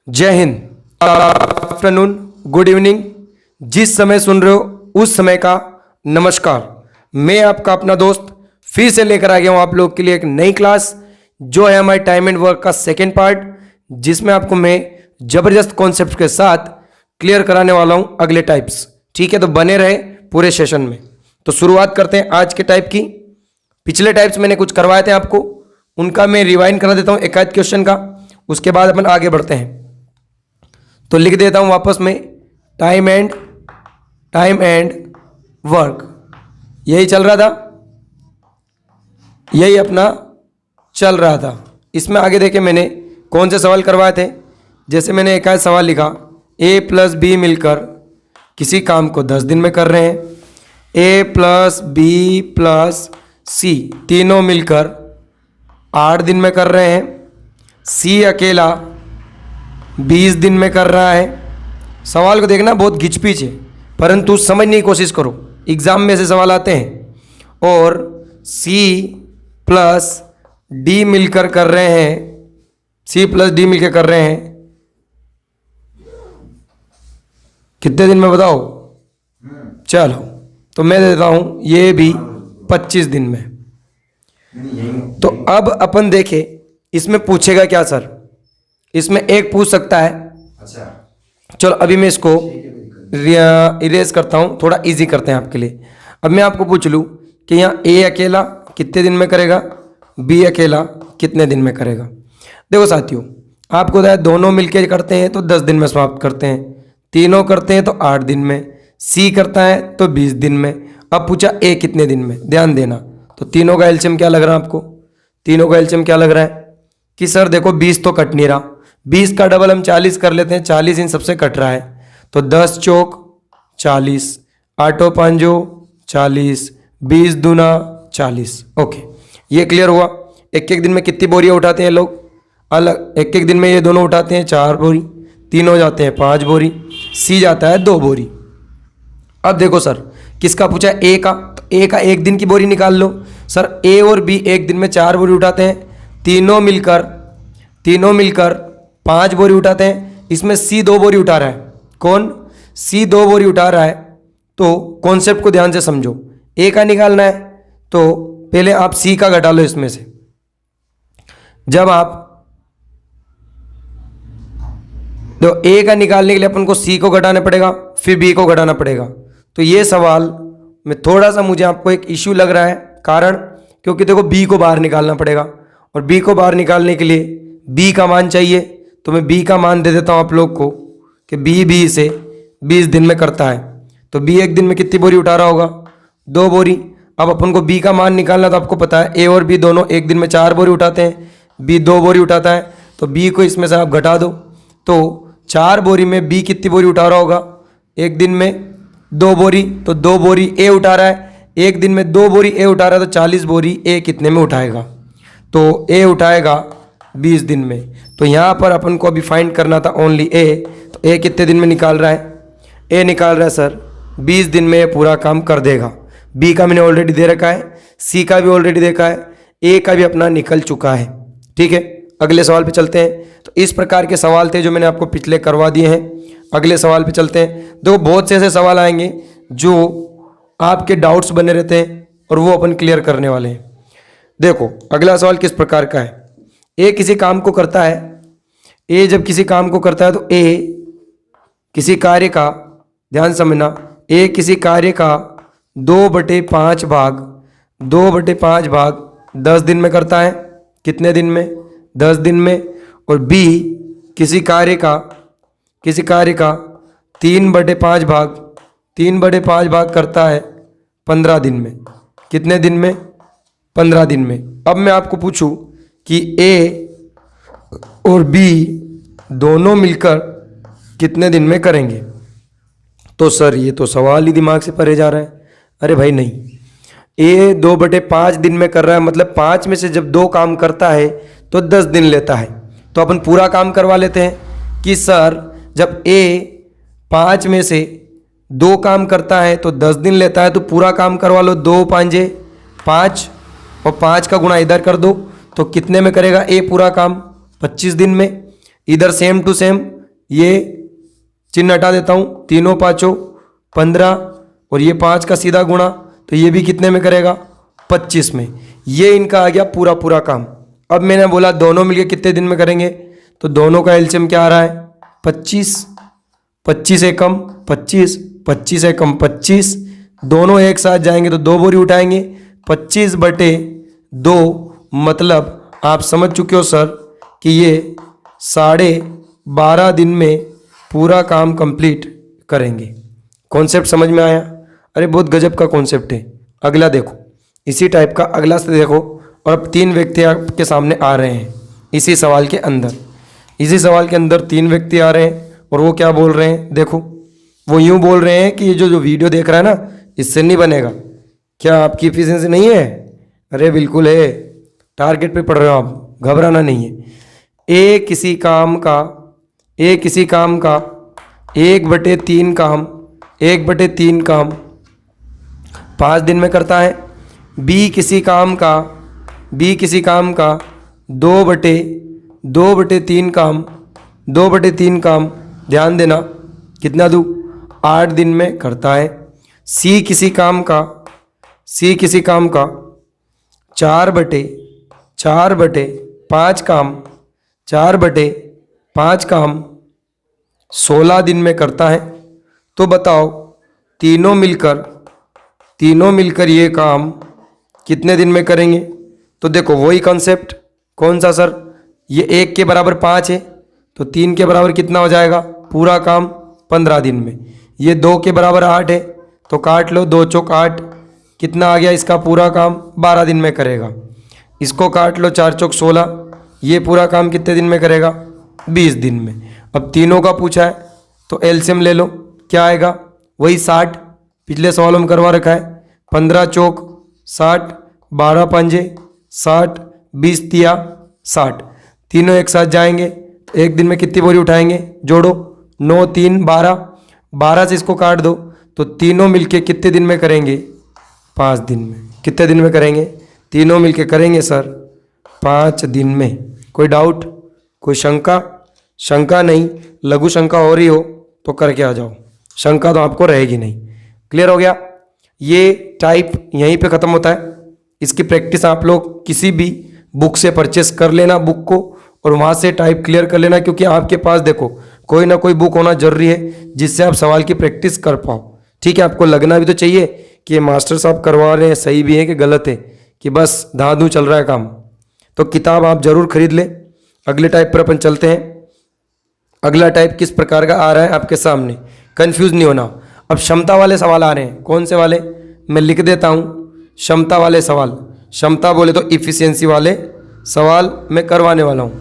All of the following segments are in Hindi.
जय हिंद, आफ्टरनून, गुड इवनिंग। जिस समय सुन रहे हो उस समय का नमस्कार। मैं आपका अपना दोस्त फिर से लेकर आ गया हूं आप लोग के लिए एक नई क्लास, जो है हमारे टाइम एंड वर्क का सेकेंड पार्ट, जिसमें आपको मैं जबरदस्त कॉन्सेप्ट के साथ क्लियर कराने वाला हूं अगले टाइप्स। ठीक है, तो बने रहे पूरे सेशन में। तो शुरुआत करते हैं आज के टाइप की। पिछले टाइप्स मैंने कुछ करवाए थे आपको, उनका मैं रिवाइंड करा देता हूं एक आध क्वेश्चन का, उसके बाद अपन आगे बढ़ते हैं। तो लिख देता हूं वापस में, टाइम एंड वर्क, यही चल रहा था, यही अपना चल रहा था। इसमें आगे देखे मैंने कौन से सवाल करवाए थे। जैसे मैंने एक आध सवाल लिखा, ए प्लस बी मिलकर किसी काम को 10 दिन में कर रहे हैं, ए प्लस बी प्लस सी तीनों मिलकर 8 दिन में कर रहे हैं, सी अकेला 20 दिन में कर रहा है। सवाल को देखना बहुत घिचपिच है, परंतु समझने की कोशिश करो, एग्जाम में ऐसे सवाल आते हैं। और सी प्लस डी मिलकर कर रहे हैं, सी प्लस डी मिलकर कर रहे हैं कितने दिन में बताओ? चलो तो मैं देता हूं ये भी 25 दिन में। तो अब अपन देखें इसमें पूछेगा क्या सर। इसमें एक पूछ सकता है, अच्छा चलो अभी मैं इसको इरेज करता हूँ, थोड़ा इजी करते हैं आपके लिए। अब मैं आपको पूछ लूँ कि यहाँ ए अकेला कितने दिन में करेगा, बी अकेला कितने दिन में करेगा। देखो साथियों, आपको बताया दोनों मिलके करते हैं तो 10 दिन में समाप्त करते हैं, तीनों करते हैं तो 8 दिन में, सी करता है तो 20 दिन में। अब पूछा ए कितने दिन में, ध्यान देना। तो तीनों का एलसीएम क्या लग रहा है आपको? तीनों का एलसीएम क्या लग रहा है कि सर देखो 20 तो कट नहीं रहा, 20 का डबल हम 40 कर लेते हैं, 40 इन सबसे कट रहा है, तो 10 चौक 40, 8 पांजो 40, 20 दूना 40। ओके, ये क्लियर हुआ। एक एक दिन में कितनी बोरियां उठाते हैं लोग अलग, एक एक दिन में ये दोनों उठाते हैं 4 बोरी, तीनों जाते हैं 5 बोरी, सी जाता है 2 बोरी। अब देखो सर किसका पूछा, ए का, तो ए का एक दिन की बोरी निकाल लो। सर ए और बी एक दिन में 4 बोरी उठाते हैं, तीनों मिलकर 5 बोरी उठाते हैं। इसमें सी 2 बोरी उठा रहा है, कौन? सी 2 बोरी उठा रहा है। तो कॉन्सेप्ट को ध्यान से समझो, ए का निकालना है तो पहले आप सी का घटा लो इसमें से। जब आप तो ए का निकालने के लिए अपन को सी को घटाना पड़ेगा, फिर बी को घटाना पड़ेगा। तो ये सवाल में थोड़ा सा मुझे आपको एक इश्यू लग रहा है, कारण क्योंकि देखो बी को बाहर निकालना पड़ेगा, और बी को बाहर निकालने के लिए बी का मान चाहिए। तो मैं बी का मान दे देता हूं आप लोग को कि बी से 20 दिन में करता है। तो बी एक दिन में कितनी बोरी उठा रहा होगा? 2 बोरी। अब अपन को बी का मान निकालना, तो आपको पता है ए और बी दोनों एक दिन में 4 बोरी उठाते हैं, बी 2 बोरी उठाता है, तो बी को इसमें से आप घटा दो। तो 4 बोरी में बी कितनी बोरी उठा रहा होगा? एक दिन में 2 बोरी, तो 2 बोरी ए उठा रहा है, एक दिन में 2 बोरी ए उठा रहा है, तो 40 बोरी ए कितने में उठाएगा? तो ए उठाएगा 20 दिन में। तो यहाँ पर अपन को अभी फाइंड करना था ओनली ए। तो ए कितने दिन में निकाल रहा है? ए निकाल रहा है सर 20 दिन में ये पूरा काम कर देगा। बी का मैंने ऑलरेडी दे रखा है, सी का भी ऑलरेडी देखा है, ए का भी अपना निकल चुका है। ठीक है, अगले सवाल पे चलते हैं। तो इस प्रकार के सवाल थे जो मैंने आपको पिछले करवा दिए हैं। अगले सवाल पे चलते हैं। देखो बहुत से ऐसे सवाल आएंगे जो आपके डाउट्स बने रहते हैं और वो अपन क्लियर करने वाले हैं। देखो अगला सवाल किस प्रकार का है। ए किसी काम को करता है, ए जब किसी काम को करता है तो ए किसी कार्य का, ध्यान समझना, ए किसी कार्य का 2/5 भाग 10 दिन में करता है। कितने दिन में? 10 दिन में। और बी किसी कार्य का 3/5 भाग करता है 15 दिन में। कितने दिन में? 15 दिन में। अब मैं आपको पूछूं कि ए और बी दोनों मिलकर कितने दिन में करेंगे, तो सर ये तो सवाल ही दिमाग से परे जा रहा है। अरे भाई नहीं, ए 2/5 दिन में कर रहा है, मतलब 5 में से जब 2 काम करता है तो 10 दिन लेता है। तो अपन पूरा काम करवा लेते हैं कि सर जब ए 5 में से 2 काम करता है तो 10 दिन लेता है, तो पूरा काम करवा लो। 2 5 5 और 5 का गुणा इधर कर दो, तो कितने में करेगा ए पूरा काम? 25 दिन में। इधर सेम टू सेम ये चिन्ह हटा देता हूँ, तीनों पाँचों 15 और ये 5 का सीधा गुणा, तो ये भी कितने में करेगा 25 में। ये इनका आ गया पूरा पूरा काम। अब मैंने बोला दोनों मिलके कितने दिन में करेंगे, तो दोनों का एलसीएम क्या आ रहा है 25, 25 एकम 25, 25 एकम 25, दोनों एक साथ जाएंगे तो 2 बोरी उठाएंगे, 25/2, मतलब आप समझ चुके हो सर कि ये 12.5 दिन में पूरा काम कंप्लीट करेंगे। कॉन्सेप्ट समझ में आया? अरे बहुत गजब का कॉन्सेप्ट है। अगला देखो, इसी टाइप का अगला से देखो। और अब 3 व्यक्ति आपके सामने आ रहे हैं इसी सवाल के अंदर। इसी सवाल के अंदर 3 व्यक्ति आ रहे हैं और वो क्या बोल रहे हैं, देखो वो यूँ बोल रहे हैं कि ये जो वीडियो देख रहा है ना, इससे नहीं बनेगा। क्या आपकी एफिशिएंसी नहीं है? अरे बिल्कुल है, टारगेट पे पढ़ रहे हो आप, घबराना नहीं है। ए किसी काम का 1/3 काम 1/3 काम 5 दिन में करता है। बी किसी काम का 2/3 काम 2/3 काम, ध्यान देना कितना दूँ, 8 दिन में करता है। सी किसी काम का 4/5 काम 16 दिन में करता है। तो बताओ तीनों मिलकर ये काम कितने दिन में करेंगे? तो देखो वही कॉन्सेप्ट, कौन सा सर, ये 1 के बराबर 5 है तो 3 के बराबर कितना हो जाएगा, पूरा काम 15 दिन में। ये 2 के बराबर 8 है तो काट लो, 2 चौक 8, कितना आ गया, इसका पूरा काम 12 दिन में करेगा। इसको काट लो, 4 चौक 16, ये पूरा काम कितने दिन में करेगा, 20 दिन में। अब तीनों का पूछा है तो एलसीएम ले लो, क्या आएगा, वही 60, पिछले सवालों में करवा रखा है। 15 चौक 60, 12 पंजे 60, 20 तिया 60, तीनों एक साथ जाएंगे एक दिन में कितनी बोरी उठाएंगे, जोड़ो, 9 3 12, 12 से इसको काट दो तो तीनों मिलके कितने दिन में करेंगे, 5 दिन में। कितने दिन में करेंगे, तीनों मिलके करेंगे सर 5 दिन में। कोई डाउट, कोई शंका नहीं, लघु शंका हो रही हो तो करके आ जाओ, शंका तो आपको रहेगी नहीं। क्लियर हो गया? ये टाइप यहीं पे ख़त्म होता है। इसकी प्रैक्टिस आप लोग किसी भी बुक से परचेस कर लेना बुक को, और वहाँ से टाइप क्लियर कर लेना, क्योंकि आपके पास देखो कोई ना कोई बुक होना जरूरी है जिससे आप सवाल की प्रैक्टिस कर पाओ। ठीक है, आपको लगना भी तो चाहिए कि ये मास्टर साहब करवा रहे हैं सही भी है कि गलत है, कि बस धांधू चल रहा है काम। तो किताब आप जरूर खरीद ले। अगले टाइप पर अपन चलते हैं। अगला टाइप किस प्रकार का आ रहा है आपके सामने, कंफ्यूज नहीं होना। अब क्षमता वाले सवाल आ रहे हैं। कौन से वाले, मैं लिख देता हूँ, क्षमता वाले सवाल। क्षमता बोले तो इफिशियंसी वाले सवाल मैं करवाने वाला हूँ।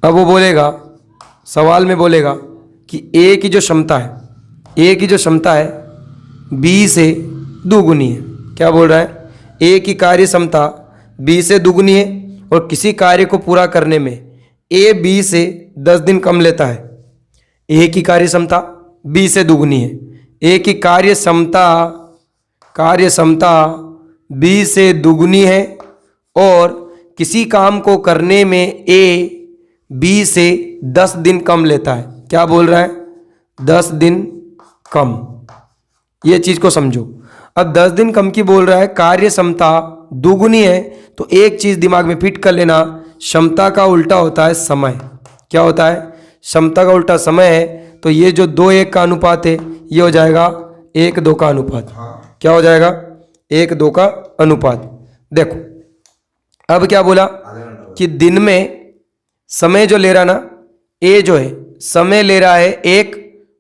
अब वो बोलेगा, सवाल में बोलेगा कि ए की जो क्षमता है बी से दुगुनी है। क्या बोल रहा है, ए की कार्य क्षमता बी से दुगुनी है और किसी कार्य को पूरा करने में ए बी से 10 दिन कम लेता है। ए की कार्य क्षमता बी से दुगुनी है, ए की कार्य क्षमता बी से दुगुनी है और किसी काम को करने में ए बी से 10 दिन कम लेता है। क्या बोल रहा है, 10 दिन कम। ये चीज को समझो। अब 10 दिन कम की बोल रहा है, कार्य क्षमता दुगुनी है, तो एक चीज दिमाग में फिट कर लेना, क्षमता का उल्टा होता है समय। क्या होता है, क्षमता का उल्टा समय है। तो ये जो 2:1 का अनुपात है ये हो जाएगा 1:2 का अनुपात। क्या हो जाएगा, 1:2 का अनुपात। देखो अब क्या बोला कि दिन में समय जो ले रहा ना, ए जो है समय ले रहा है 1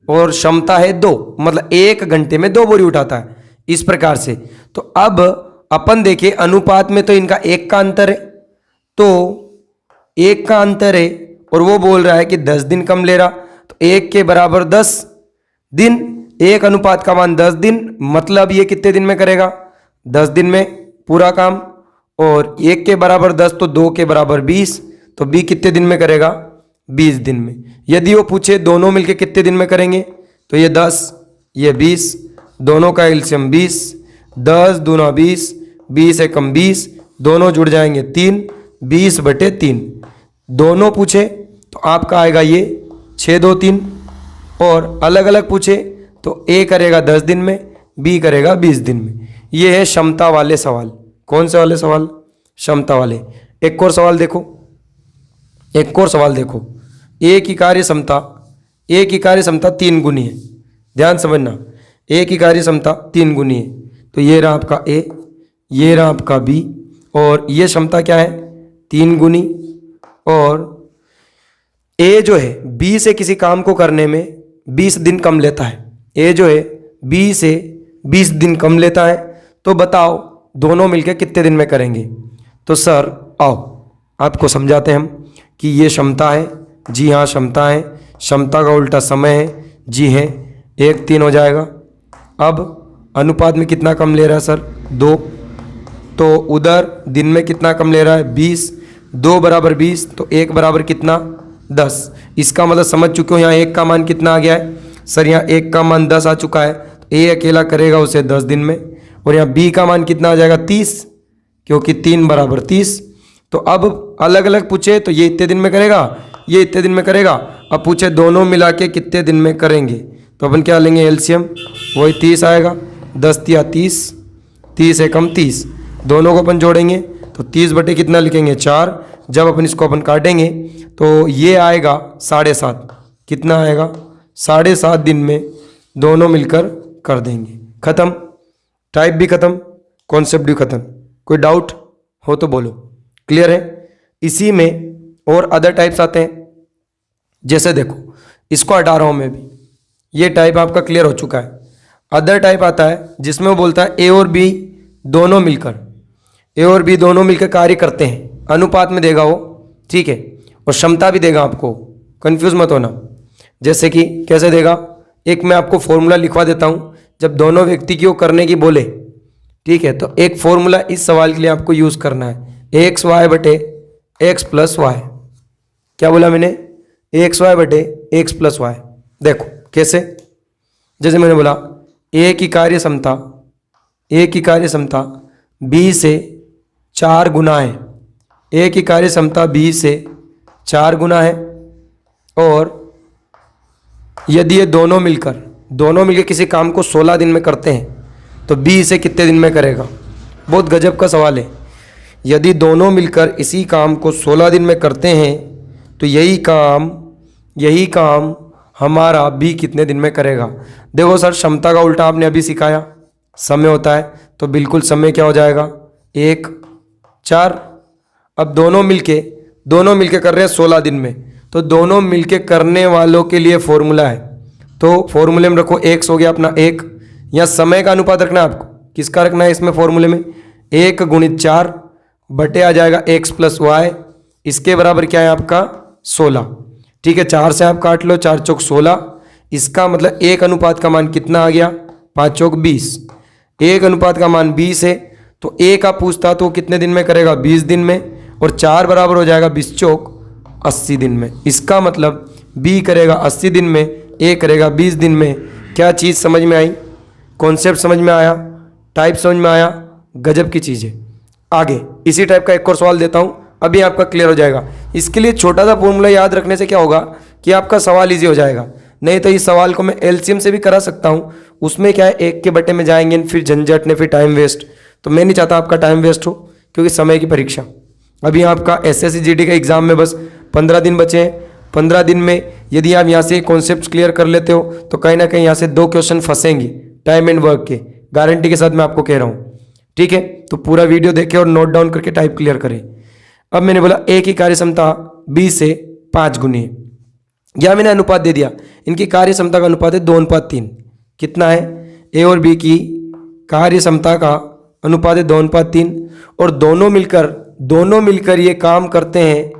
और क्षमता है 2, मतलब 1 घंटे में 2 बोरी उठाता है, इस प्रकार से। तो अब अपन देखें अनुपात में तो इनका 1 का अंतर है, तो 1 का अंतर है और वो बोल रहा है कि 10 दिन कम ले रहा, तो 1 के बराबर 10 दिन, 1 अनुपात का मान 10 दिन, मतलब ये कितने दिन में करेगा, 10 दिन में पूरा काम। और 1 के बराबर 10 तो 2 के बराबर 20, तो बी कितने दिन में करेगा, 20 दिन में। यदि वो पूछे दोनों मिलके कितने दिन में करेंगे, तो ये 10 ये 20, दोनों का एलसीएम 20, 10 दूना 20, 20 एकम 20, दोनों जुड़ जाएंगे 3, 20/3। दोनों पूछे तो आपका आएगा ये 6 2 3। और अलग अलग पूछे तो ए करेगा 10 दिन में, बी करेगा 20 दिन में। ये है क्षमता वाले सवाल। कौन से वाले सवाल? क्षमता वाले। एक और सवाल देखो, एक और सवाल देखो। ए की कार्य क्षमता 3 गुनी है। ध्यान समझना, ए की कार्य क्षमता 3 गुनी है। तो ये रहा आपका ए, ये रहा आपका बी, और ये क्षमता क्या है? 3 गुनी। और ए जो है बी से किसी काम को करने में 20 दिन कम लेता है। ए जो है बी से 20 दिन कम लेता है। तो बताओ दोनों मिलकर कितने दिन में करेंगे? तो सर आओ आपको समझाते हैं हम कि ये क्षमता है। जी हाँ क्षमता है। क्षमता का उल्टा समय है। जी है, 1 3 हो जाएगा। अब अनुपात में कितना कम ले रहा है सर? 2। तो उधर दिन में कितना कम ले रहा है? 20। 2 बराबर 20, तो 1 बराबर कितना? 10। इसका मतलब समझ चुके हो यहाँ 1 का मान कितना आ गया है? सर यहाँ 1 का मान 10 आ चुका है। तो ए अकेला करेगा उसे 10 दिन में। और यहाँ बी का मान कितना आ जाएगा? 30, क्योंकि 3 बराबर 30। तो अब अलग अलग पूछे तो ये इतने दिन में करेगा, ये इतने दिन में करेगा। अब पूछे दोनों मिला के कितने दिन में करेंगे, तो अपन क्या लेंगे? एलसीएम। वही 30 आएगा। 10 या 30, 30 एकम 30। दोनों को अपन जोड़ेंगे तो 30 बटे कितना लिखेंगे? 4। जब अपन इसको अपन काटेंगे तो ये आएगा 7.5। कितना आएगा? 7.5 दिन में दोनों मिलकर कर देंगे। खत्म। टाइप भी खत्म, कॉन्सेप्ट भी खत्म। कोई डाउट हो तो बोलो। क्लियर है? इसी में और अदर टाइप्स आते हैं। जैसे देखो इसको हटा रहा हूं मैं भी, ये टाइप आपका क्लियर हो चुका है। अदर टाइप आता है जिसमें वो बोलता है ए और बी दोनों मिलकर कार्य करते हैं। अनुपात में देगा वो, ठीक है, और क्षमता भी देगा आपको। कंफ्यूज मत होना। जैसे कि कैसे देगा? एक मैं आपको फॉर्मूला लिखवा देता हूं। जब दोनों व्यक्ति की वो करने की बोले, ठीक है, तो एक फॉर्मूला इस सवाल के लिए आपको यूज करना है। एक्स वाई बटे एक्स प्लस वाई। क्या बोला मैंने? एक्स वाई बटे एक्स प्लस वाई। देखो कैसे, जैसे मैंने बोला ए की कार्य क्षमता बी से 4 गुना है। ए की कार्य क्षमता बी से 4 गुना है। और यदि ये दोनों मिलकर किसी काम को 16 दिन में करते हैं तो बी इसे कितने दिन में करेगा? बहुत गजब का सवाल है। यदि दोनों मिलकर इसी काम को 16 दिन में करते हैं तो यही काम हमारा बी कितने दिन में करेगा? देखो सर क्षमता का उल्टा आपने अभी सिखाया, समय होता है, तो बिल्कुल समय क्या हो जाएगा? 1 4। अब दोनों मिलके कर रहे हैं 16 दिन में, तो दोनों मिलके करने वालों के लिए फॉर्मूला है। तो फॉर्मूले में रखो एक्स हो गया अपना 1। या समय का अनुपात रखना है आपको। किसका रखना है इसमें फॉर्मूले में? 1 गुणित 4 बटे आ जाएगा एक्स प्लस वाई। इसके बराबर क्या है आपका? 16। ठीक है, 4 से आप काट लो, 4 चौक 16। इसका मतलब 1 अनुपात का मान कितना आ गया? 5 चौक 20। 1 अनुपात का मान 20 है, तो ए का पूछता तो कितने दिन में करेगा? 20 दिन में। और 4 बराबर हो जाएगा 20 चौक 80 दिन में। इसका मतलब बी करेगा 80 दिन में, ए करेगा 20 दिन में। क्या चीज़ समझ में आई? कॉन्सेप्ट समझ में आया? टाइप समझ में आया? गजब की चीज़ है। आगे इसी टाइप का एक और सवाल देता हूँ, अभी आपका क्लियर हो जाएगा। इसके लिए छोटा सा फॉर्मूला याद रखने से क्या होगा कि आपका सवाल इजी हो जाएगा। नहीं तो इस सवाल को मैं एलसीएम से भी करा सकता हूँ, उसमें क्या है 1 के बटे में जाएंगे, फिर झंझट ने, फिर टाइम वेस्ट। तो मैं नहीं चाहता आपका टाइम वेस्ट हो, क्योंकि समय की परीक्षा। अभी आपका एसएससी जीडी का एग्जाम में बस 15 दिन बचे हैं। 15 दिन में यदि आप यहाँ से कॉन्सेप्ट क्लियर कर लेते हो तो कहीं ना कहीं यहाँ से 2 क्वेश्चन फंसेंगे टाइम एंड वर्क के, गारंटी के साथ मैं आपको कह रहा हूँ। ठीक है, तो पूरा वीडियो देखें और नोट डाउन करके टाइप क्लियर करें। अब मैंने बोला ए की कार्य क्षमता बी से 5 गुनी है। या मैंने अनुपात दे दिया, इनकी कार्य क्षमता का अनुपात है 2:3। कितना है? ए और बी की कार्य क्षमता का अनुपात है 2:3। और दोनों मिलकर ये काम करते हैं,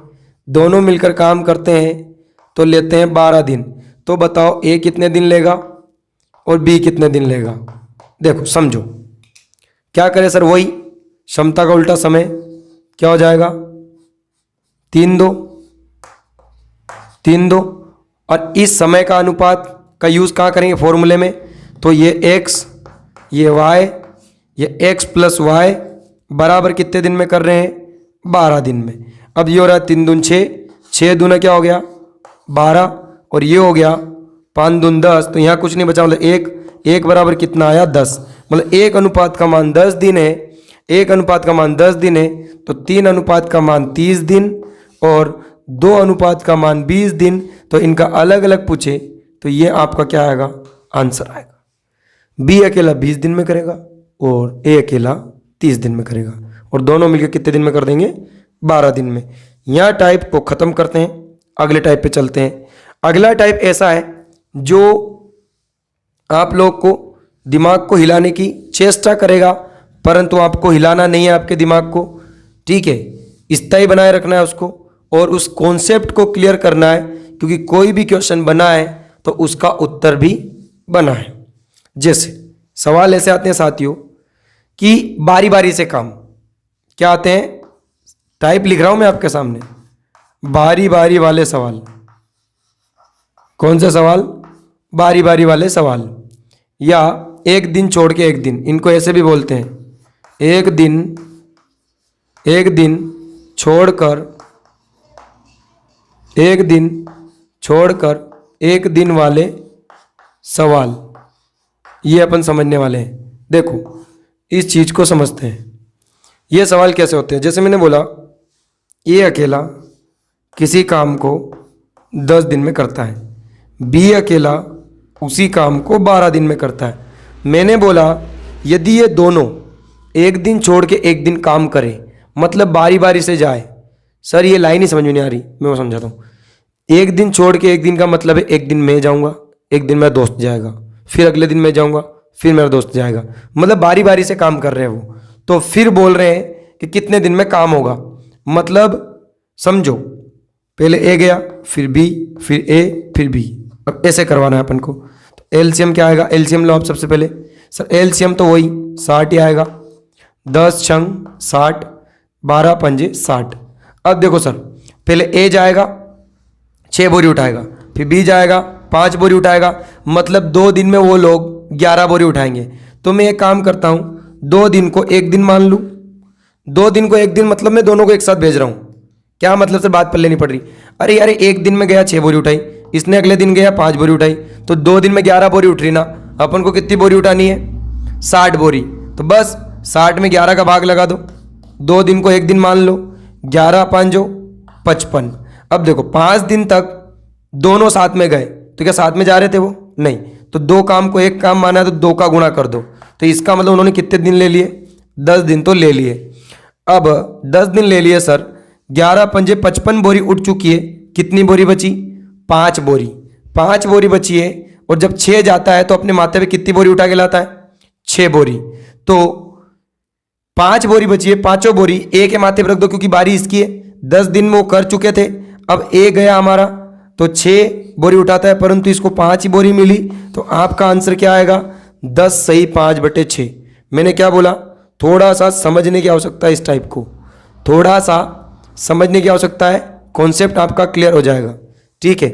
दोनों मिलकर काम करते हैं तो लेते हैं 12 दिन। तो बताओ ए कितने दिन लेगा और बी कितने दिन लेगा? देखो समझो क्या करें सर, वही क्षमता का उल्टा समय क्या हो जाएगा? 3:2। और इस समय का अनुपात का यूज कहाँ करेंगे? फॉर्मूले में। तो ये x, ये y, ये x प्लस वाई बराबर कितने दिन में कर रहे हैं? 12 दिन में। अब ये हो रहा है 3 दून 6, 6 दूना क्या हो गया? 12 और ये हो गया 5 दून 10, तो यहाँ कुछ नहीं बचा, मतलब एक बराबर कितना आया 10, मतलब 1 अनुपात का मान 10 दिन है, 1 अनुपात का मान 10 दिन है, तो 3 अनुपात का मान 30 दिन और 2 अनुपात का मान 20 दिन। तो इनका अलग अलग पूछे तो ये आपका क्या आएगा, आंसर आएगा। बी अकेला 20 दिन में करेगा और ए अकेला 30 दिन में करेगा, और दोनों मिलकर कितने दिन में कर देंगे, 12 दिन में। यहाँ टाइप को ख़त्म करते हैं, अगले टाइप पे चलते हैं। अगला टाइप ऐसा है जो आप लोग को दिमाग को हिलाने की चेष्टा करेगा, परंतु आपको हिलाना नहीं है आपके दिमाग को, ठीक है, स्थायी बनाए रखना है उसको, और उस कॉन्सेप्ट को क्लियर करना है, क्योंकि कोई भी क्वेश्चन बना है तो उसका उत्तर भी बना है। जैसे सवाल ऐसे आते हैं साथियों कि बारी बारी से काम, क्या आते हैं, टाइप लिख रहा हूं मैं आपके सामने, बारी बारी वाले सवाल। कौन सा सवाल, बारी बारी वाले सवाल, या एक दिन छोड़ के एक दिन, इनको ऐसे भी बोलते हैं, एक दिन छोड़कर एक दिन वाले सवाल, ये अपन समझने वाले हैं। देखो इस चीज को समझते हैं, ये सवाल कैसे होते हैं। जैसे मैंने बोला ए अकेला किसी काम को 10 दिन में करता है, बी अकेला उसी काम को 12 दिन में करता है। मैंने बोला यदि ये दोनों एक दिन छोड़ के एक दिन काम करें, मतलब बारी बारी से जाए। सर ये लाइन ही समझ में नहीं आ रही, मैं वो समझाता हूँ। एक दिन छोड़ के एक दिन का मतलब है एक दिन मैं जाऊँगा, एक दिन मेरा दोस्त जाएगा, फिर अगले दिन मैं जाऊँगा, फिर मेरा दोस्त जाएगा, मतलब बारी बारी से काम कर रहे हैं वो। तो फिर बोल रहे हैं कि कितने दिन में काम होगा, मतलब समझो पहले ए गया, फिर बी, फिर ए, फिर बी, अब ऐसे करवाना है अपन को। तो एलसीएम क्या आएगा, एलसीएम लो आप सबसे पहले। सर एलसीएम तो वही 60 ही आएगा, 10 छंग 60, 12 पंजे 60। अब देखो सर पहले ए जाएगा 6 बोरी उठाएगा, फिर बी जाएगा 5 बोरी उठाएगा, मतलब 2 दिन में वो लोग 11 बोरी उठाएंगे। तो मैं एक काम करता हूँ, 2 दिन को एक दिन मान लूँ, 2 दिन को एक दिन मतलब मैं दोनों को एक साथ भेज रहा हूँ। क्या मतलब सर, बात पल्ले नहीं पड़ रही। अरे यार एक दिन में गया 6 बोरी उठाई, इसने अगले दिन गया 5 बोरी उठाई, तो 2 दिन में 11 बोरी उठ रही ना। अपन को कितनी बोरी उठानी है, 60 बोरी, तो बस 60 में 11 का भाग लगा दो, 2 दिन को एक दिन मान लो, 11 5 55। अब देखो 5 दिन तक दोनों साथ में गए, तो क्या साथ में जा रहे थे वो, नहीं, तो 2 काम को एक काम माना है तो 2 का गुणा कर दो, तो इसका मतलब उन्होंने कितने दिन ले लिए, 10 दिन तो ले लिए। अब 10 दिन ले लिए सर, 11 पंजे 55 बोरी उठ चुकी है, कितनी बोरी बची, 5 बोरी, 5 बोरी बची है। और जब 6 जाता है तो अपने माथे पे कितनी बोरी उठा के लाता है, 6 बोरी, तो 5 बोरी बची है, 5 बोरी ए के माथे पे रख दो क्योंकि बारी इसकी है, 10 दिन में वो कर चुके थे। अब ए गया हमारा तो 6 बोरी उठाता है, परंतु इसको 5 ही बोरी मिली, तो आपका आंसर क्या आएगा, 10 सही 5/6। मैंने क्या बोला, थोड़ा सा समझने की आवश्यकता है, इस टाइप को थोड़ा सा समझने की आवश्यकता है, कॉन्सेप्ट आपका क्लियर हो जाएगा। ठीक है,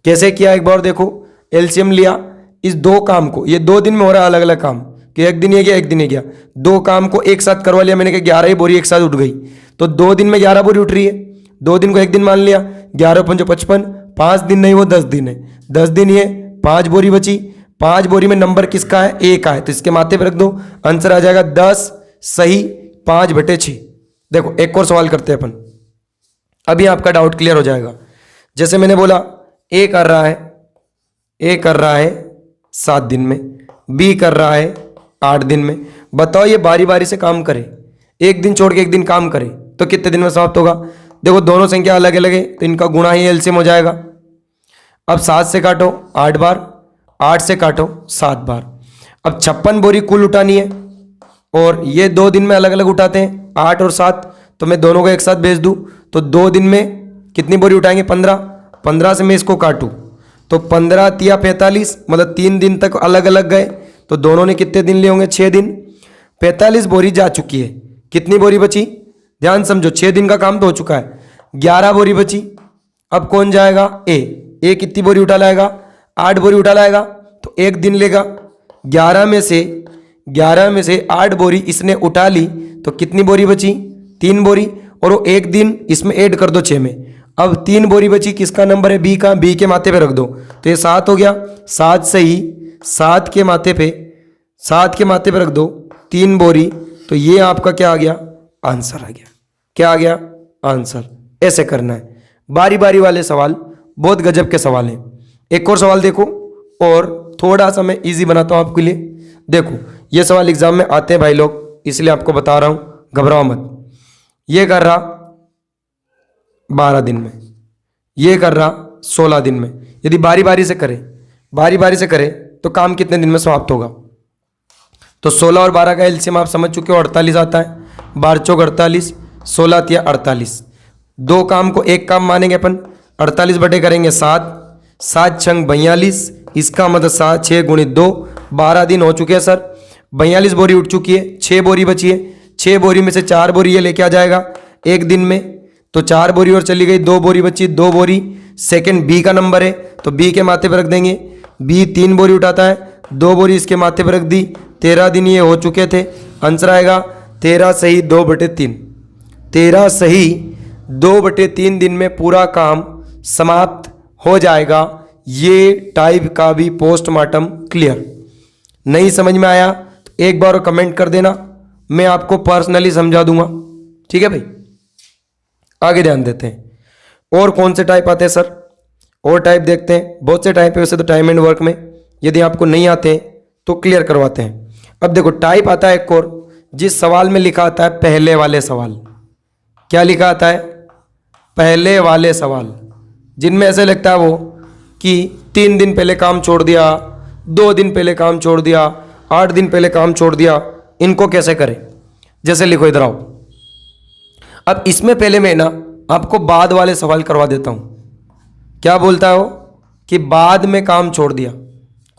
कैसे किया एक बार देखो, एलसीएम लिया इस 2 काम को, ये 2 दिन में हो रहा है अलग अलग काम, कि एक दिन ये गया एक दिन ये गया, 2 काम को एक साथ करवा लिया मैंने, कि 11 ही बोरी एक साथ उठ गई, तो 2 दिन में 11 बोरी उठ रही है, 2 दिन को एक दिन मान लिया, 11 पंजे 55, 5 दिन नहीं वो 10 दिन है, 10 दिन ये 5 बोरी बची, 5 बोरी में नंबर किसका है, ए का है, तो इसके माथे पे रख दो, आंसर आ जाएगा 10 सही 5/6। देखो एक और सवाल करते हैं अपन, अभी आपका डाउट क्लियर हो जाएगा। जैसे मैंने बोला ए कर रहा है 7 दिन में, बी कर रहा है 8 दिन में, बताओ ये बारी बारी से काम करे, एक दिन छोड़ के एक दिन काम करे तो कितने दिन में समाप्त होगा। देखो दोनों संख्या अलग अलग है तो इनका गुणा ही एलसीएम हो जाएगा। अब 7 से काटो 8 बार, 8 से काटो 7 बार। अब 56 बोरी कुल उठानी है और ये 2 दिन में अलग अलग उठाते हैं 8 और 7, तो मैं दोनों को एक साथ भेज दूं तो 2 दिन में कितनी बोरी उठाएंगे, 15, 15 से मैं इसको काटूं तो 15 तिया 45, मतलब 3 दिन तक अलग अलग गए, तो दोनों ने कितने दिन लिए होंगे, 6 दिन। 45 बोरी जा चुकी है, कितनी बोरी बची, ध्यान समझो, 6 दिन का काम तो हो चुका है, 11 बोरी बची। अब कौन जाएगा, ए कितनी बोरी उठा लाएगा, 8 बोरी उठा लाएगा, तो 1 दिन लेगा, 11 में से 8 बोरी इसने उठा ली, तो कितनी बोरी बची, 3 बोरी, और वो 1 दिन इसमें ऐड कर दो 6 में, अब 3 बोरी बची, किसका नंबर है? बी का। बी के माथे पे रख दो, तो ये 7 हो गया। 7 से ही 7 के माथे पे रख दो 3 बोरी, तो ये आपका क्या आ गया? आंसर आ गया। क्या आ गया? आंसर। ऐसे करना है। बारी बारी वाले सवाल बहुत गजब के सवाल हैं। एक और सवाल देखो, और थोड़ा सा मैं इजी बनाता हूं आपके लिए। देखो, ये सवाल एग्जाम में आते हैं भाई लोग, इसलिए आपको बता रहा हूं, घबराओ मत। ये कर रहा 12 दिन में, ये कर रहा 16 दिन में। यदि बारी बारी से करे तो काम कितने दिन में समाप्त होगा? तो 16 और 12 का एलसीएम आप समझ चुके हो, 48 आता है। 12 चौक 48, 16 तिया 48। दो काम को एक काम मानेंगे अपन। 48 बटे करेंगे 7, 7 छंग 42, इसका मतलब 7 6 गुणित 2, 12 दिन हो चुके हैं सर। 42 बोरी उठ चुकी है, 6 बोरी बची है। 6 बोरी में से 4 बोरी ये लेके आ जाएगा एक दिन में, तो 4 बोरी और चली गई, 2 बोरी बची। 2 बोरी सेकंड बी का नंबर है, तो बी के माथे पर रख देंगे। बी 3 बोरी उठाता है, 2 बोरी इसके माथे पर रख दी। 13 दिन ये हो चुके थे। आंसर आएगा 13 सही 2/3। 13 सही 2/3 दिन में पूरा काम समाप्त हो जाएगा। ये टाइप का भी पोस्टमार्टम क्लियर। नहीं समझ में आया तो एक बार कमेंट कर देना, मैं आपको पर्सनली समझा दूंगा। ठीक है भाई, आगे ध्यान देते हैं। और कौन से टाइप आते हैं सर? और टाइप देखते हैं। बहुत से टाइप है वैसे तो टाइम एंड वर्क में, यदि आपको नहीं आते तो क्लियर करवाते हैं। अब देखो, टाइप आता है एक और, जिस सवाल में लिखा आता है पहले वाले सवाल। क्या लिखा आता है? पहले वाले सवाल, जिनमें ऐसे लगता है वो कि 3 दिन पहले काम छोड़ दिया, 2 दिन पहले काम छोड़ दिया, 8 दिन पहले काम छोड़ दिया। इनको कैसे करें? जैसे लिखो, इधर आओ। अब इसमें पहले मैं ना आपको बाद वाले सवाल करवा देता हूं। क्या बोलता है वो? कि बाद में काम छोड़ दिया।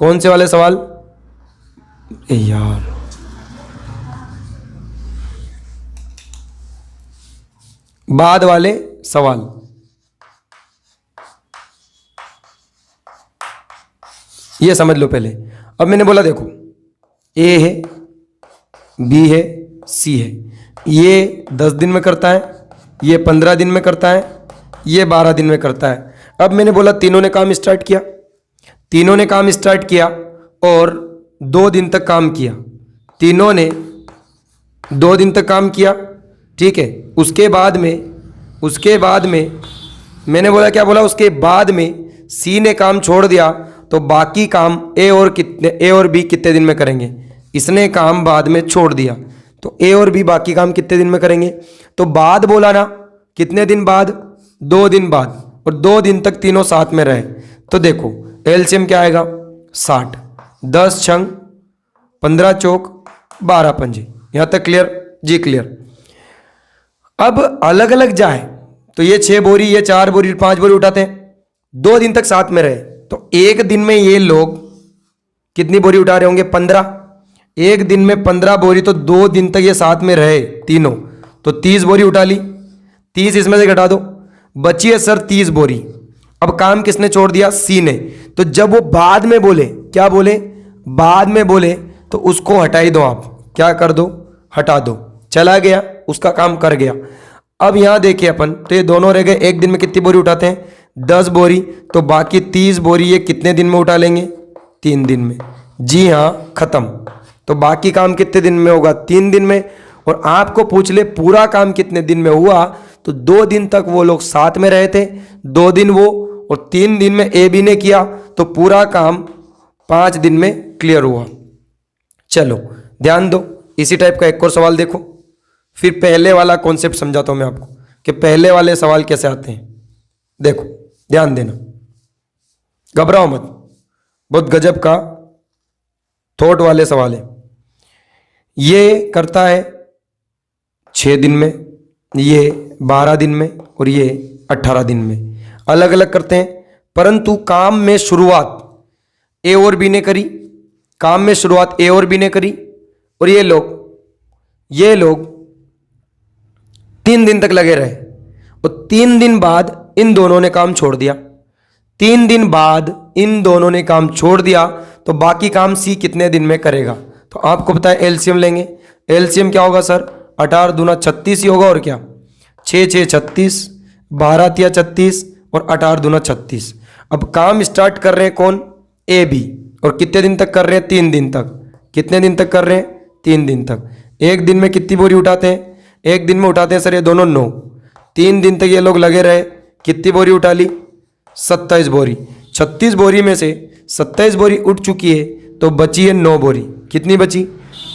कौन से वाले सवाल? यार, बाद वाले सवाल। ये समझ लो पहले। अब मैंने बोला देखो, ए है, बी है, सी है। ये 10 दिन में करता है, ये 15 दिन में करता है, ये 12 दिन में करता है। अब मैंने बोला तीनों ने काम स्टार्ट किया और 2 दिन तक काम किया। तीनों ने 2 दिन तक काम किया, ठीक है। उसके बाद में मैंने बोला, क्या बोला? उसके बाद में सी ने काम छोड़ दिया, तो बाकी काम ए और बी कितने दिन में करेंगे? इसने काम बाद में छोड़ दिया, तो ए और बी बाकी काम कितने दिन में करेंगे? तो बाद बोला ना, कितने दिन बाद? 2 दिन बाद, और 2 दिन तक तीनों साथ में रहे। तो देखो एलसीएम क्या आएगा? 60। 10 छंग 15 चौक 12 पंजे। यहां तक क्लियर जी? क्लियर। अब अलग अलग जाए तो ये 6 बोरी, ये 4 बोरी, 5 बोरी उठाते हैं। 2 दिन तक साथ में रहे, तो एक दिन में ये लोग कितनी बोरी उठा रहे होंगे? 15। एक दिन में 15 बोरी, तो 2 दिन तक ये साथ में रहे तीनों, तो 30 बोरी उठा ली। 30 इसमें से घटा दो, बची है सर 30 बोरी। अब काम किसने छोड़ दिया? सी ने। तो जब वो बाद में बोले, क्या बोले? बाद में बोले, तो उसको हटाई दो आप। क्या कर दो? हटा दो। चला गया, उसका काम कर गया। अब यहां देखिए अपन, तो ये दोनों रह गए। एक दिन में कितनी बोरी उठाते हैं? 10 बोरी। तो बाकी 30 बोरी ये कितने दिन में उठा लेंगे? 3 दिन में। जी हां, खत्म। तो बाकी काम कितने दिन में होगा? 3 दिन में। और आपको पूछ ले पूरा काम कितने दिन में हुआ, तो 2 दिन तक वो लोग साथ में रहे थे, 2 दिन वो, और 3 दिन में ए बी ने किया, तो पूरा काम 5 दिन में क्लियर हुआ। चलो ध्यान दो, इसी टाइप का एक और सवाल देखो, फिर पहले वाला कॉन्सेप्ट समझाता हूं मैं आपको कि पहले वाले सवाल कैसे आते हैं। देखो ध्यान देना, घबराओ मत, बहुत गजब का थॉट वाले सवाल है। ये करता है 6 दिन में, ये 12 दिन में, और ये 18 दिन में। अलग अलग करते हैं, परंतु काम में शुरुआत ए और बी ने करी। काम में शुरुआत ए और बी ने करी, और ये लोग 3 दिन तक लगे रहे, और 3 दिन बाद इन दोनों ने काम छोड़ दिया। 3 दिन बाद इन दोनों ने काम छोड़ दिया, तो बाकी काम सी कितने दिन में करेगा? तो आपको पता है एलसीएम लेंगे। एलसीएम क्या होगा सर? 18 दूना 36 ही होगा, और क्या? 6 6 36, 12 तिया 36 और 18 दूना 36। अब काम स्टार्ट कर रहे हैं कौन? A B. और कितने दिन तक कर रहे हैं? 3 दिन तक। कितने दिन तक कर रहे हैं? 3 दिन तक। एक दिन में कितनी बोरी उठाते हैं? एक दिन में उठाते हैं सर ये दोनों 9। 3 दिन तक ये लोग लगे रहे, कितनी बोरी उठा ली? 27 बोरी। 36 बोरी में से 27 बोरी उठ चुकी है, तो बची है 9 बोरी। कितनी बची?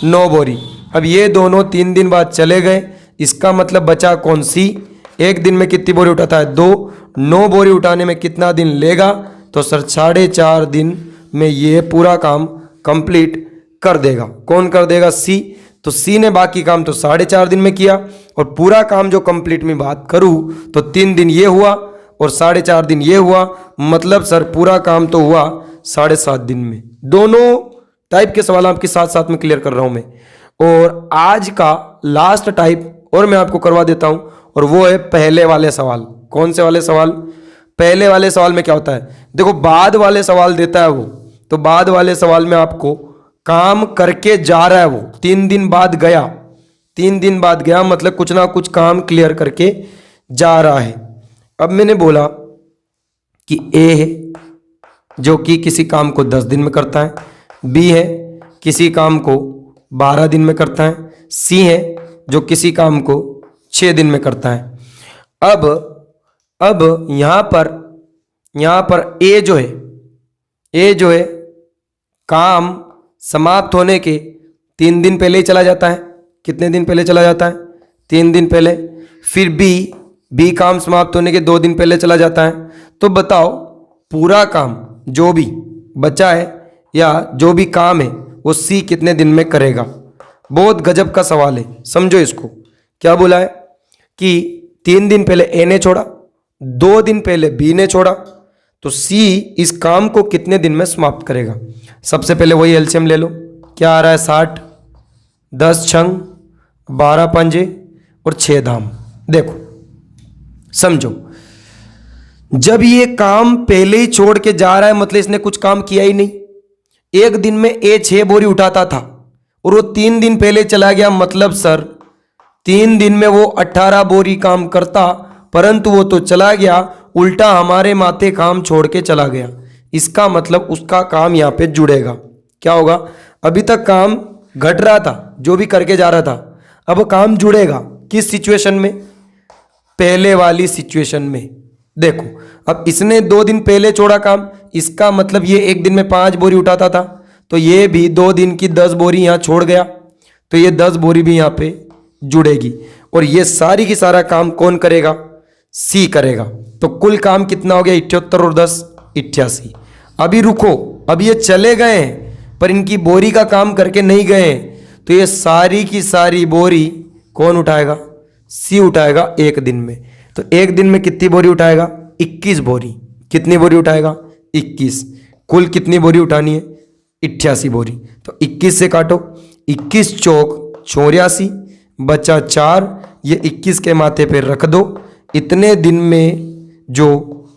9 बोरी। अब ये दोनों 3 दिन बाद चले गए, इसका मतलब बचा कौन? सी। एक दिन में कितनी बोरी उठाता है? 2। 9 बोरी उठाने में कितना दिन लेगा? तो सर 4.5 दिन में ये पूरा काम कंप्लीट कर देगा। कौन कर देगा? सी। तो सी ने बाकी काम तो 4.5 दिन में किया, और पूरा काम जो कंप्लीट में बात करूँ तो 3 दिन ये हुआ और 4.5 दिन ये हुआ, मतलब सर पूरा काम तो हुआ 7.5 दिन में। दोनों टाइप के सवाल आपके साथ साथ में क्लियर कर रहा हूं मैं। और आज का लास्ट टाइप और मैं आपको करवा देता हूं, और वो है पहले वाले सवाल। कौन से वाले सवाल? पहले वाले सवाल में क्या होता है? देखो, बाद वाले सवाल देता है वो, तो बाद वाले सवाल में आपको काम करके जा रहा है वो। 3 दिन बाद गया, 3 दिन बाद गया मतलब कुछ ना कुछ काम क्लियर करके जा रहा है। अब मैंने बोला कि ए है जो कि किसी काम को 10 दिन में करता है, बी है किसी काम को 12 दिन में करता है, सी है जो किसी काम को 6 दिन में करता है। अब यहाँ पर ए जो है काम समाप्त होने के 3 दिन पहले ही चला जाता है। कितने दिन पहले चला जाता है? 3 दिन पहले। फिर बी काम समाप्त होने के 2 दिन पहले चला जाता है। तो बताओ, पूरा काम जो भी बचा है या जो भी काम है वो सी कितने दिन में करेगा? बहुत गजब का सवाल है, समझो इसको। क्या बोला है कि 3 दिन पहले ए ने छोड़ा, 2 दिन पहले बी ने छोड़ा, तो सी इस काम को कितने दिन में समाप्त करेगा? सबसे पहले वही एलसीएम ले लो। क्या आ रहा है? 60, 10 छंग, 12 पंजे और 6 धाम। देखो समझो, जब ये काम पहले ही छोड़ के जा रहा है मतलब इसने कुछ काम किया ही नहीं। एक दिन में ए 6 बोरी उठाता था और वो 3 दिन पहले चला गया, मतलब सर 3 दिन में वो 18 बोरी काम करता, परंतु वो तो चला गया, उल्टा हमारे माथे काम छोड़ के चला गया। इसका मतलब उसका काम यहाँ पे जुड़ेगा। क्या होगा? अभी तक काम घट रहा था, जो भी करके जा रहा था, अब काम जुड़ेगा। किस सिचुएशन में? पहले वाली सिचुएशन में। देखो, अब इसने 2 दिन पहले छोड़ा काम, इसका मतलब ये एक दिन में 5 बोरी उठाता था, तो ये भी 2 दिन की 10 बोरी यहाँ छोड़ गया, तो ये 10 बोरी भी यहाँ पे जुड़ेगी। और ये सारी की सारा काम कौन करेगा? सी करेगा। तो कुल काम कितना हो गया? 78 और 10 88। अभी रुको, अब ये चले गए हैं पर इनकी बोरी का काम करके नहीं गए, तो ये सारी की सारी बोरी कौन उठाएगा? सी उठाएगा एक दिन में। तो एक दिन में कितनी बोरी उठाएगा? 21 बोरी। कितनी बोरी उठाएगा? 21। कुल कितनी बोरी उठानी है? 88 बोरी। तो 21 से काटो, 21 चौक 84, बचा 4, ये 21 के माथे पे रख दो। इतने दिन में जो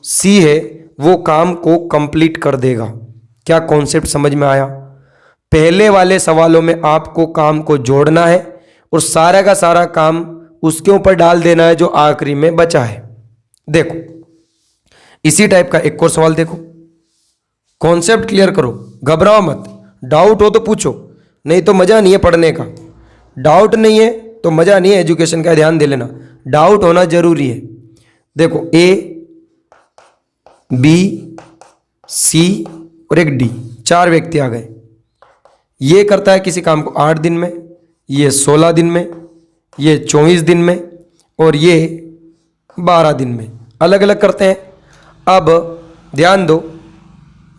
सी है वो काम को कंप्लीट कर देगा। क्या कॉन्सेप्ट समझ में आया? पहले वाले सवालों में आपको काम को जोड़ना है और सारा का सारा काम उसके ऊपर डाल देना है जो आखिरी में बचा है। देखो, इसी टाइप का एक और सवाल देखो। कॉन्सेप्ट क्लियर करो, घबराओ मत। डाउट हो तो पूछो, नहीं तो मजा नहीं है पढ़ने का। डाउट नहीं है तो मजा नहीं है एजुकेशन का, ध्यान दे लेना। डाउट होना जरूरी है। देखो, ए बी सी और एक डी, 4 व्यक्ति आ गए। ये करता है किसी काम को 8 दिन में, ये 16 दिन में, ये 24 दिन में और ये 12 दिन में, अलग अलग करते हैं। अब ध्यान दो,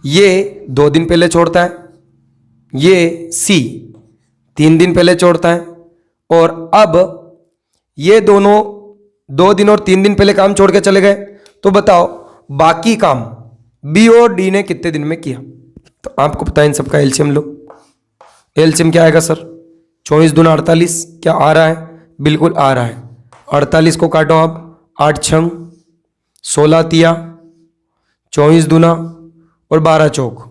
ये 2 दिन पहले छोड़ता है, ये सी 3 दिन पहले छोड़ता है, और अब ये दोनों 2 दिन और 3 दिन पहले काम छोड़ के चले गए। तो बताओ बाकी काम बी और डी ने कितने दिन में किया? तो आपको पता है, इन सबका एलसीएम लो। एलसीएम क्या आएगा सर? 24 दूना 48। क्या आ रहा है? बिल्कुल आ रहा है। 48 को काटो आप, 8 छंग 16 तिया, 24 दूना और 12 चौक।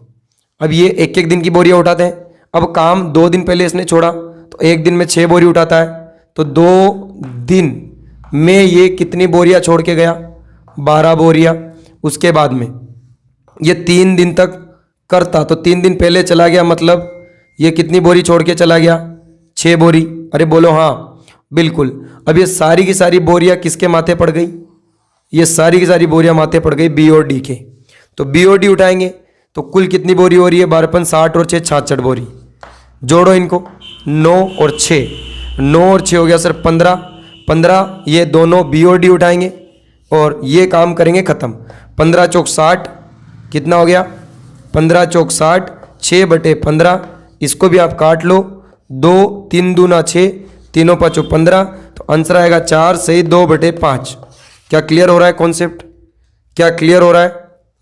अब ये एक एक दिन की बोरियां उठाते हैं। अब काम 2 दिन पहले इसने छोड़ा, तो एक दिन में 6 बोरी उठाता है, तो 2 दिन में ये कितनी बोरियां छोड़ के गया? 12 बोरियां। उसके बाद में ये 3 दिन तक करता, तो 3 दिन पहले चला गया, मतलब ये कितनी बोरी छोड़ के चला गया? 6 बोरी। अरे बोलो हाँ, बिल्कुल। अब ये सारी की सारी बोरियां किसके माथे पड़ गई? ये सारी की सारी बोरियां माथे पड़ गई बी और डी के। तो बी और डी उठाएंगे तो कुल कितनी बोरी हो रही है? 12 60 और 6 66 बोरी। जोड़ो इनको, 9 और 6, 9 और 6 हो गया सर 15, 15 ये दोनों बी और डी उठाएंगे और ये काम करेंगे ख़त्म। 15 चौक 60, कितना हो गया? 15 चौक 60, 6/15, इसको भी आप काट लो। 2 3 दूना 6, तीनों पाँचों 15, तो आंसर आएगा 4 सही 2/5। क्या क्लियर हो रहा है कॉन्सेप्ट? क्या क्लियर हो रहा है?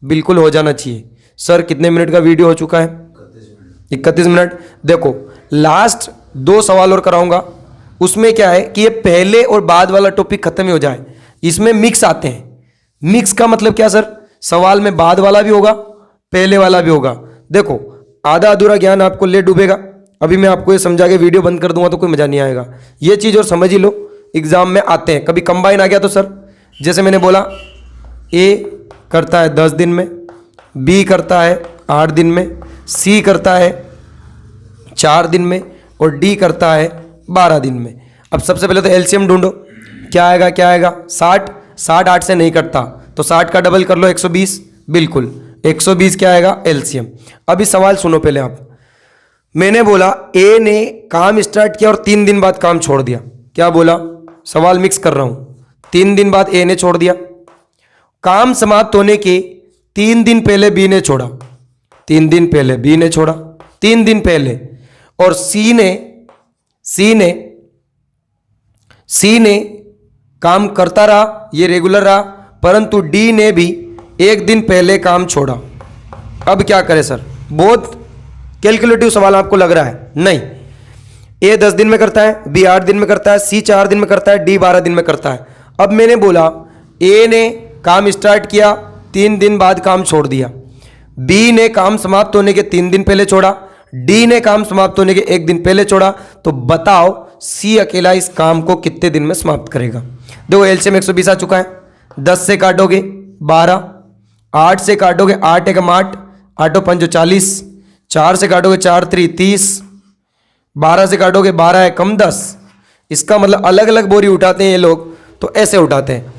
बिल्कुल हो जाना चाहिए। सर कितने मिनट का वीडियो हो चुका है? 31 मिनट। देखो लास्ट 2 सवाल और कराऊंगा, उसमें क्या है कि ये पहले और बाद वाला टॉपिक खत्म ही हो जाए। इसमें मिक्स आते हैं। मिक्स का मतलब क्या सर? सवाल में बाद वाला भी होगा, पहले वाला भी होगा। देखो आधा अधूरा ज्ञान आपको ले डूबेगा। अभी मैं आपको ये समझा के वीडियो बंद कर दूंगा तो कोई मजा नहीं आएगा। ये चीज़ और समझ ही लो, एग्जाम में आते हैं। कभी कंबाइन आ गया तो सर, जैसे मैंने बोला ए करता है 10 दिन में, बी करता है 8 दिन में, सी करता है 4 दिन में और डी करता है 12 दिन में। अब सबसे पहले तो एलसीएम ढूंढो। क्या आएगा? क्या आएगा? 60, 60 8 से नहीं कटता, तो 60 का डबल कर लो 120। बिल्कुल 120 क्या आएगा? एलसीएम। अभी सवाल सुनो पहले आप। मैंने बोला ए ने काम स्टार्ट किया और 3 दिन बाद काम छोड़ दिया। क्या बोला? सवाल मिक्स कर रहा हूं। 3 दिन बाद ए ने छोड़ दिया, काम समाप्त होने के 3 दिन पहले बी ने छोड़ा, 3 दिन पहले बी ने छोड़ा, 3 दिन पहले। और सी ने काम करता रहा, ये रेगुलर रहा, परंतु डी ने भी 1 दिन पहले काम छोड़ा। अब क्या करें सर? बहुत कैलकुलेटिव सवाल आपको लग रहा है? नहीं। ए 10 दिन में करता है, बी 8 दिन में करता है, सी 4 दिन में करता है, डी 12 दिन में करता है। अब मैंने बोला ए ने काम स्टार्ट किया, 3 दिन बाद काम छोड़ दिया, बी ने काम समाप्त होने के 3 दिन पहले छोड़ा, डी ने काम समाप्त होने के 1 दिन पहले छोड़ा। तो बताओ सी अकेला इस काम को कितने दिन में समाप्त करेगा? देखो एलसीएम 120 आ चुका है। 10 से काटोगे 12, 8 से काटोगे 8 एकम 8, 8 5 40, 4 से काटोगे 4 3 30, 12 से काटोगे 12 एकम 10। इसका मतलब अलग अलग बोरी उठाते हैं ये लोग, तो ऐसे उठाते हैं।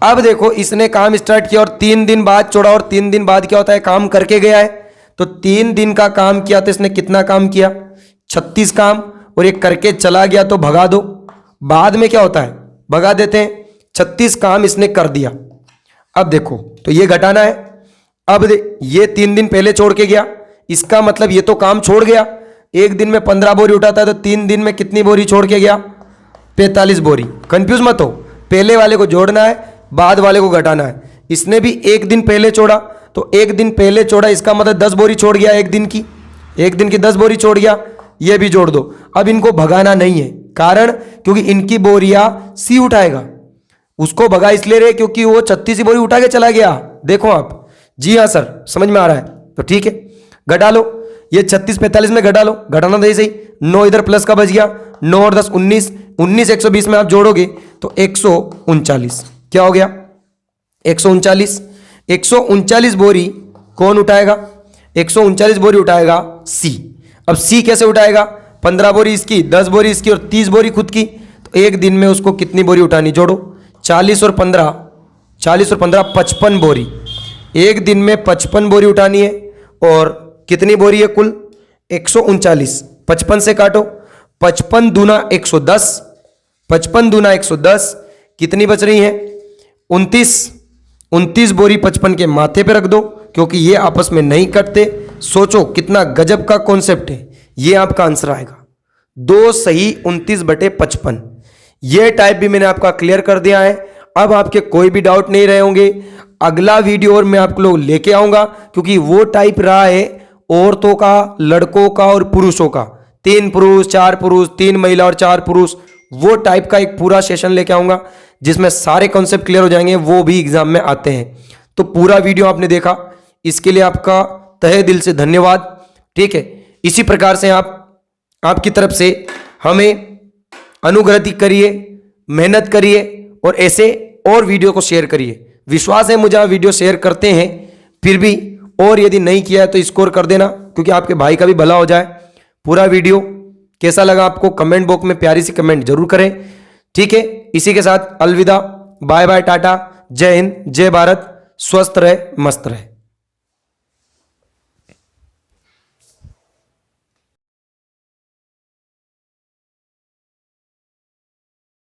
अब देखो इसने काम स्टार्ट किया और 3 दिन बाद छोड़ा, और 3 दिन बाद क्या होता है? काम करके गया है। तो 3 दिन का काम किया तो इसने कितना काम किया? 36 काम। और ये करके चला गया तो भगा दो। बाद में क्या होता है? भगा देते हैं। 36 काम इसने कर दिया। अब देखो तो ये घटाना है। अब ये 3 दिन पहले छोड़ के गया, इसका मतलब ये तो काम छोड़ गया। 1 दिन में 15 बोरी उठाता है तो 3 दिन में कितनी बोरी छोड़ के गया? 45 बोरी। कंफ्यूज मत हो, पहले वाले को जोड़ना है, बाद वाले को घटाना है। इसने भी 1 दिन पहले छोड़ा, तो 1 दिन पहले छोड़ा, इसका मतलब 10 बोरी छोड़ गया। 1 दिन की 10 बोरी छोड़ गया। ये भी जोड़ दो। अब इनको भगाना नहीं है, कारण क्योंकि इनकी बोरियां सी उठाएगा। उसको भगा इसलिए रहे क्योंकि वो 36 बोरी उठा के चला गया। देखो आप, जी हाँ सर, समझ में आ रहा है? तो ठीक है, घटा लो। ये 36 45 में घटा लो, घटाना तो सही। 9 इधर प्लस का बच गया, 9 और 10 19, 19 120 में आप जोड़ोगे तो 139। क्या हो गया? 139। 139 बोरी कौन उठाएगा? 139 बोरी उठाएगा सी। अब सी कैसे उठाएगा? 15 बोरी इसकी, 10 बोरी इसकी और 30 बोरी खुद की। तो 1 दिन में उसको कितनी बोरी उठानी? जोड़ो, 40 और 15, 55 बोरी। 1 दिन में 55 बोरी उठानी है। और कितनी बोरी है कुल? 139। 55 से काटो, 55 दूना 110, 55 दूना 110, कितनी बच रही है? 29 बोरी 55 के माथे पे रख दो, क्योंकि ये आपस में नहीं कटते। सोचो कितना गजब का कॉन्सेप्ट है। ये आपका आंसर आएगा 2 सही 29/55। ये टाइप भी मैंने आपका क्लियर कर दिया है। अब आपके कोई भी डाउट नहीं रहे होंगे। अगला वीडियो और मैं आप लोग लेके आऊंगा, क्योंकि वो टाइप रहा है औरतों का, लड़कों का और पुरुषों का। 3 पुरुष 4 पुरुष, 3 महिला और 4 पुरुष, वो टाइप का एक पूरा सेशन लेके आऊंगा जिसमें सारे कॉन्सेप्ट क्लियर हो जाएंगे। वो भी एग्जाम में आते हैं। तो पूरा वीडियो आपने देखा, इसके लिए आपका तहे दिल से धन्यवाद। ठीक है, इसी प्रकार से आप आपकी तरफ से हमें अनुग्रह करिए, मेहनत करिए और ऐसे और वीडियो को शेयर करिए। विश्वास है मुझे आप वीडियो शेयर करते हैं, फिर भी और यदि नहीं किया है तो स्कोर कर देना, क्योंकि आपके भाई का भी भला हो जाए। पूरा वीडियो कैसा लगा आपको कमेंट बॉक्स में प्यारी सी कमेंट जरूर करें। ठीक है, इसी के साथ अलविदा, बाय बाय, टाटा, जय हिंद, जय भारत, स्वस्थ रहे, मस्त रहे।